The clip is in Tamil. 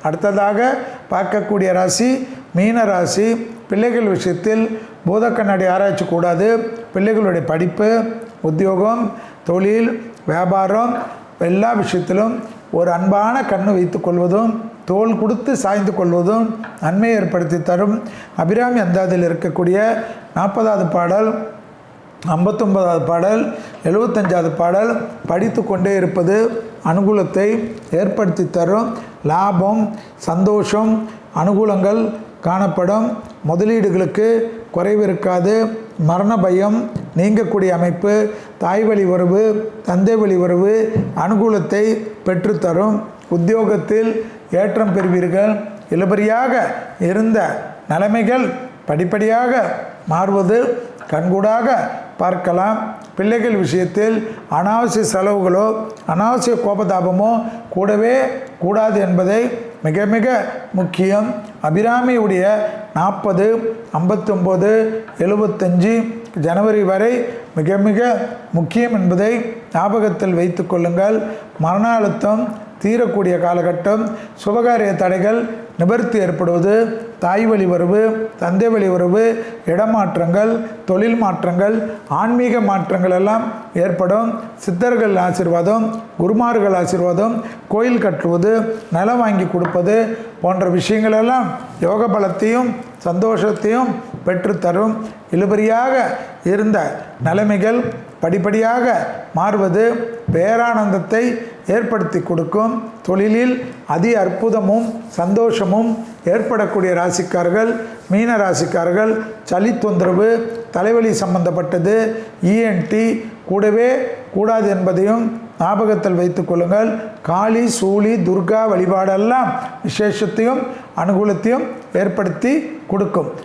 அடுத்ததாக பார்க்கக்கூடிய ராசி மீன ராசி. பிள்ளைகள் விஷயத்தில் பூத கண்ணாடி ஆராய்ச்சி கூடாது. பிள்ளைகளுடைய படிப்பு, உத்தியோகம், தொழில், வியாபாரம் எல்லா விஷயத்திலும் ஒரு அன்பான கண்ணு வைத்து கொள்வதும் தோள் கொடுத்து சாய்ந்து கொள்வதும் நன்மையை ஏற்படுத்தி தரும். அபிராமி அந்தாதியில் இருக்கக்கூடிய 40வது பாடல், 59வது பாடல், 75வது பாடல் படித்து கொண்டே இருப்பது அனுகூலத்தை ஏற்படுத்தி தரும். லாபம், சந்தோஷம், அனுகூலங்கள் காணப்படும். முதலீடுகளுக்கு குறைவு இருக்காது. மரண பயம் நீங்கக்கூடிய அமைப்பு, தாய் வழி உறவு, தந்தை வழி உறவு அனுகூலத்தை பெற்றுத்தரும். உத்தியோகத்தில் ஏற்றம் பெறுவீர்கள். இழுபறியாக இருந்த நிலைமைகள் படிப்படியாக மாறுவது கண்கூடாக பார்க்கலாம். பிள்ளைகள் விஷயத்தில் அனாவசிய செலவுகளோ அனாவசிய கோபதாபமோ கூடவே கூடாது என்பதை மிக மிக முக்கியம். அபிராமியுடைய 40, 59, 75 ஜனவரி வரை மிக மிக முக்கியம் என்பதை ஞாபகத்தில் வைத்து கொள்ளுங்கள். மரண அழுத்தம் தீரக்கூடிய காலகட்டம். சுபகாரிய தடைகள் நிவர்த்தி ஏற்படுவது, தாய் வழி உறவு, தந்தை வழி உறவு, இடமாற்றங்கள், தொழில் மாற்றங்கள், ஆன்மீக மாற்றங்கள் எல்லாம் ஏற்படும். சித்தர்கள் ஆசீர்வாதம், குருமார்கள் ஆசீர்வாதம், கோயில் கட்டுவது, நிலம் வாங்கி கொடுப்பது போன்ற விஷயங்களெல்லாம் யோக பலத்தையும் சந்தோஷத்தையும் பெற்றுத்தரும். இழுபறியாக இருந்த நிலைமைகள் படிப்படியாக மாறுவது பேரானந்தத்தை ஏற்படுத்தி கொடுக்கும். தொழிலில் அதி அற்புதமும் சந்தோஷமும் ஏற்படக்கூடிய ராசிக்காரர்கள் மீன ராசிக்காரர்கள். சளி தொந்தரவு, தலைவலி சம்பந்தப்பட்டது, இஎன்டி கூடவே கூடாது என்பதையும் ஞாபகத்தில் வைத்து கொள்ளுங்கள். காளி, சூளி, துர்கா வழிபாடெல்லாம் விசேஷத்தையும் அனுகூலத்தையும் ஏற்படுத்தி கொடுக்கும்.